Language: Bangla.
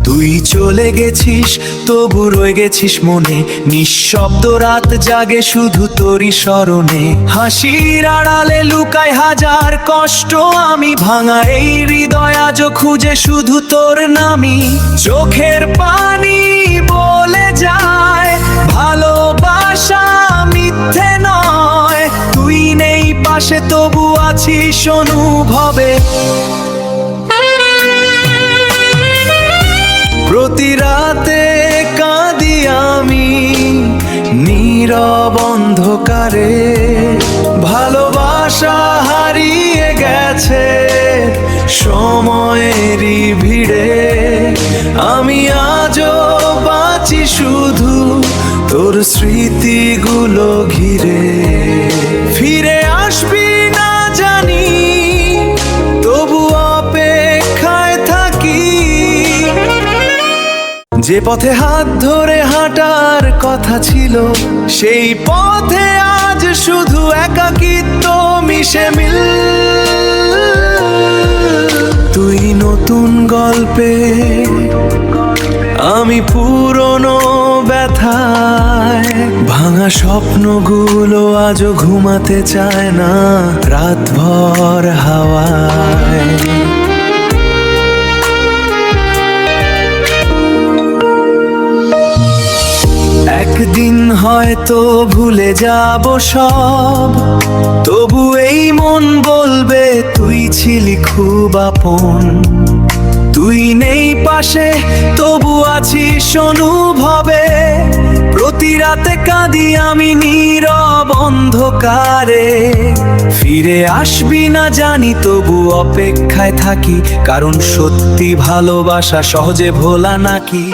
তুই চলে গেছিস তবু রয়ে গেছিস মনে, নিঃশব্দ রাত জাগে শুধু তোরই স্মরণে। হাসির আড়ালে লুকায় হাজার কষ্ট, আমি ভাঙা এই হৃদয় আজও খুঁজে শুধু তোর নামই। চোখের পানি বলে যায় ভালোবাসা মিথ্যে নয়, তুই নেই পাশে তবু আছিস অনুভবে। প্রতি রাতে কাঁদি আমি নীরব অন্ধকারে, ভালোবাসা হারিয়ে গেছে সময়েরই ভিড়ে। আমি আজও বাঁচি শুধু তোর স্মৃতিগুলো ঘিরে। ফিরে আসবি না জানি তবু অপেক্ষায় থাকি, যে পথে হাত ধরে হাঁটার কথা ছিল সেই পথে আজ শুধু একাকিত্ব মিশে মিল। তুই নতুন গল্পে, আমি পুরনো ব্যথায়, ভাঙা স্বপ্নগুলো আজও ঘুমাতে চায় না রাতভর হাওয়ায়। একদিন হয়তো ভুলে যাব সব, তবু এই মন বলবে তুই ছিলি খুব আপন। তুই নেই পাশে তবু আছিস অনুভবে, প্রতি রাতে কাঁদি আমি নীরব অন্ধকারে। ফিরে আসবি না জানি তবু অপেক্ষায় থাকি, কারণ সত্যি ভালোবাসা সহজে ভোলা নাকি।